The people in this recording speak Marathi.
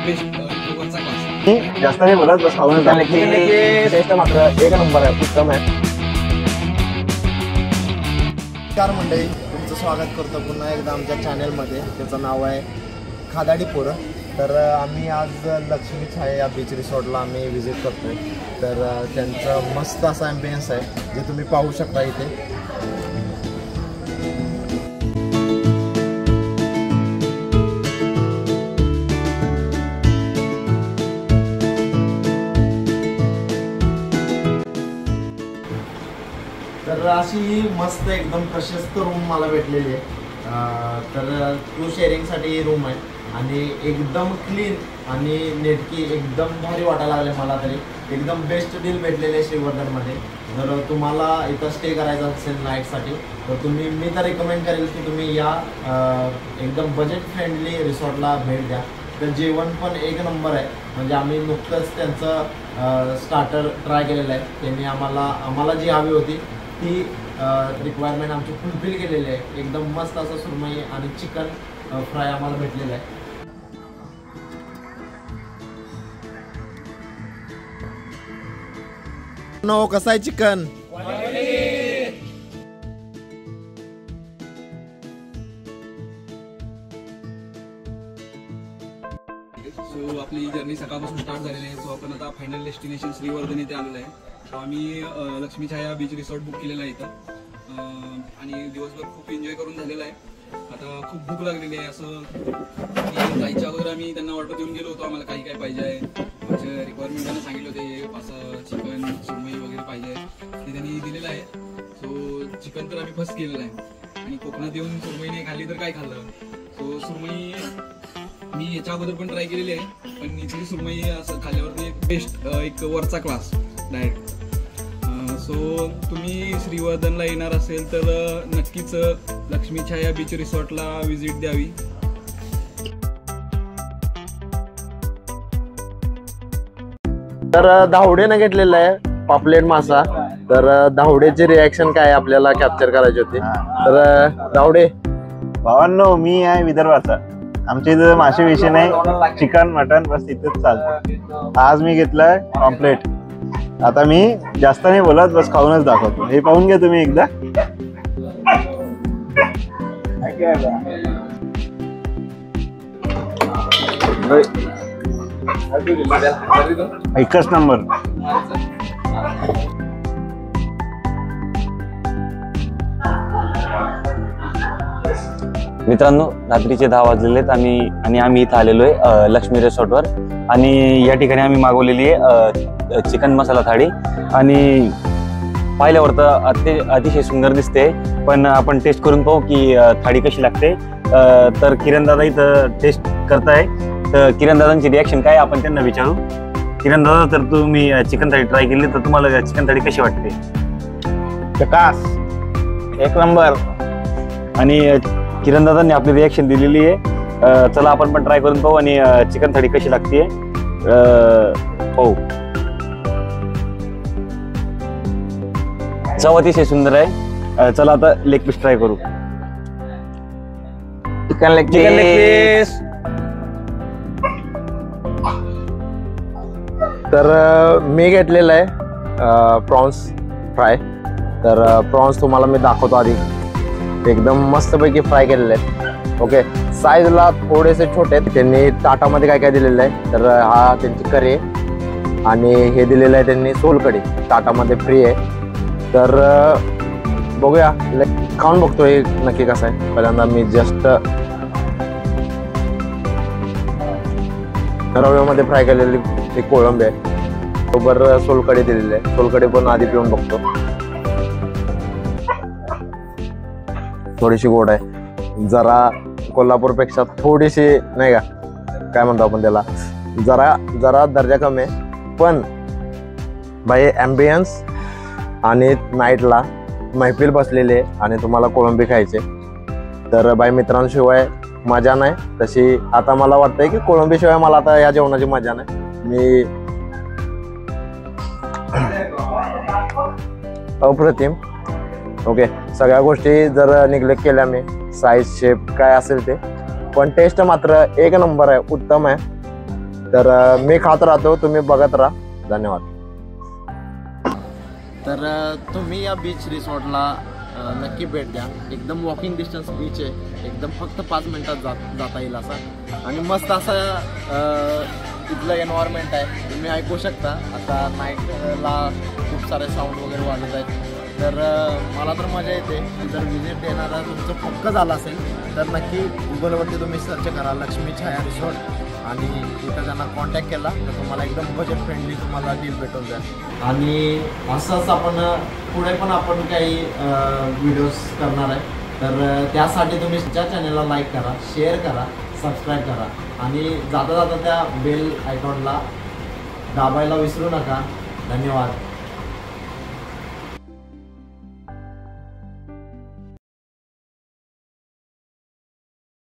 बेस्ट वरचा क्लास। जास्त नाही बोलत, बस खाऊन टेस्ट मात्र एक नंबर आहे, उत्तम आहे। नमस्कार मंडळी, तुमचं स्वागत करतो पुन्हा एकदा आमच्या चॅनलमध्ये, त्याचं नाव आहे खादाडी पोरं। तर आम्ही आज लक्ष्मी छाया या बीच रिसॉर्टला आम्ही व्हिजिट करतोय। तर त्यांचं मस्त असा ॲम्बियन्स आहे जे तुम्ही पाहू शकता इथे। तर अशी मस्त एकदम प्रशस्त रूम मला भेटलेली आहे। तर टू शेअरिंगसाठी ही रूम आहे आणि एकदम क्लीन आणि नेटकी एकदम भारी वाटायला लागले मला तरी। एकदम बेस्ट डील भेटलेले आहे श्रीवर्धनमध्ये। जर तुम्हाला इथं स्टे करायचा असेल नाईटसाठी तर मी तर रिकमेंड करेल की तुम्ही या एकदम बजेट फ्रेंडली रिसॉर्टला भेट द्या। तर जेवण पण एक नंबर आहे, म्हणजे आम्ही नुकतंच त्यांचं स्टार्टर ट्राय केलेलं आहे। त्यांनी आम्हाला जी हवी होती ती रिक्वायरमेंट आमची फुलफिल केलेली आहे। एकदम मस्त असं सुरमई आणि चिकन फ्राय आम्हाला भेटलेलं आहे। नो कसं आहे चिकन? सो आपली जर्नी सकाळपासून स्टार्ट झालेली आहे। सो आपण आता फायनल डेस्टिनेशन श्रीवर्धन इथे आलेलो आहे। सो आम्ही लक्ष्मी छाया बीच रिसॉर्ट बुक केलेला आहे इथं आणि दिवसभर खूप एन्जॉय करून झालेला आहे। आता खूप भूक लागलेली आहे। असं जायच्या अगोदर आम्ही त्यांना ऑर्डर देऊन गेलो होतो, आम्हाला काही काय पाहिजे आहे, आमच्या रिक्वायरमेंट त्यांना सांगितलं होते, असं चिकन सुरमई वगैरे पाहिजे ते त्यांनी दिलेलं आहे। सो चिकन तर आम्ही फर्स्ट केलेलं आहे आणि कोकणात येऊन सुरमई नाही खाल्ली तर काय खाल्लं। सो सुरमई मी याच्या अगोदर पण ट्राय केलेली आहे, पण इथली सुरमई असं खाल्ल्यावरती बेस्ट एक वरचा क्लास डायरेक्ट। सो तुम्ही श्रीवर्धनला येणार असेल तर नक्कीच लक्ष्मी छाया बीच रिसॉर्टला व्हिजिट द्यावी। तर धावडेनं घेतलेला आहे पापलेट मासा। तर धावडेचे रिॲक्शन काय आपल्याला कॅप्चर करायचे होते। तर धावडे भावांनो, मी आहे विदर्भाचा, आमच्या इथं मासे विषय नाही, चिकन मटन बस इथंच चालतं। आज मी घेतलाय पॉम्पलेट। आता मी जास्त नाही बोलत, बस खाऊनच दाखवतो। हे पाहून घ्या तुम्ही एकदा। एकच नंबर। मित्रांनो, रात्रीचे 10 वाजलेले आहेत आणि आम्ही इथं आलेलो आहे लक्ष्मी रिसॉर्टवर। आणि या ठिकाणी आम्ही मागवलेली आहे चिकन मसाला थाळी आणि पाहिल्यावर तर अतिशय सुंदर दिसते, पण आपण टेस्ट करून पाहू की थाळी कशी लागते। तर किरण दादा इथं टेस्ट करताय, तर किरण दादांची रिॲक्शन काय आपण त्यांना विचारू। किरण दादा, तर तुम्ही चिकन थाळी ट्राय केली तर तुम्हाला चिकन थाळी कशी वाटते? चकास, एक नंबर। आणि किरण दादांनी आपली रिॲक्शन दिलेली आहे। चला आपण पण ट्राय करून पाहू आणि चिकन थाळी कशी लागते हो। चव अतिशय सुंदर आहे। चला आता लेग पीस ट्राय करू। Chicken leg piece. तर मी घेतलेलं आहे प्रॉन्स फ्राय। तर प्रॉन्स तुम्हाला मी दाखवतो आधी। एकदम मस्तपैकी फ्राय केलेले आहेत। ओके, साईजला थोडेसे छोटे आहेत। त्यांनी ताटामध्ये काय काय दिलेलं आहे, तर हा त्यांची करी आहे आणि हे दिलेलं आहे त्यांनी सोलकढी ताटामध्ये फ्री आहे। तर बघूया, खाऊन बघतो हे नक्की कसं आहे। पहिल्यांदा मी जस्ट रव्यामध्ये फ्राय केलेली ती कोळंबी आहे, बरोबर सोलकढी दिलेली आहे। सोलकढी पण आधी पिऊन बघतो। थोडीशी गोड आहे, जरा कोल्हापूरपेक्षा थोडीशी नाही का, काय म्हणतो आपण त्याला, जरा दर्जा कमी आहे। पण भाई ॲम्बियन्स आणि नाईटला मैफिल बसलेली आहे आणि तुम्हाला कोळंबी खायचे, तर बाई मित्रांशिवाय मजा नाही तशी। आता मला वाटतंय की कोळंबीशिवाय मला आता या जेवणाची मजा नाही। मी अप्रतिम। ओके, सगळ्या गोष्टी जर निग्लेक्ट केल्या मी, साईज शेप काय असेल ते, पण टेस्ट मात्र एक नंबर आहे, उत्तम आहे। तर मी खात राहतो, तुम्ही बघत राहा. धन्यवाद. तर तुम्ही या बीच रिसॉर्टला नक्की भेट द्या. एकदम वॉकिंग डिस्टन्स बीच आहे, एकदम फक्त 5 मिनिटात जाता येईल असा, आणि मस्त असा इथलं एन्व्हायरमेंट आहे. तुम्ही ऐकू शकता आता नाईटला खूप सारे साऊंड वगैरे वाजत आहेत. तर मला तर मजा येते. जर व्हिजिट देणारा तुमचं पक्क झालं असेल तर नक्की गुगलवरती तुम्ही सर्च करा लक्ष्मी छाया रिसॉर्ट, आणि तिथं त्यांना कॉन्टॅक्ट केला तर तुम्हाला एकदम बजेट फ्रेंडली तुम्हाला डील भेटून जाईल. आणि असंच आपण पुढे पण आपण काही व्हिडिओज करणार आहे. तर त्यासाठी तुम्ही त्या चॅनलला लाईक करा, शेअर करा, सबस्क्राईब करा, आणि जाता जाता त्या बेल आयकॉनला दाबायला विसरू नका. धन्यवाद.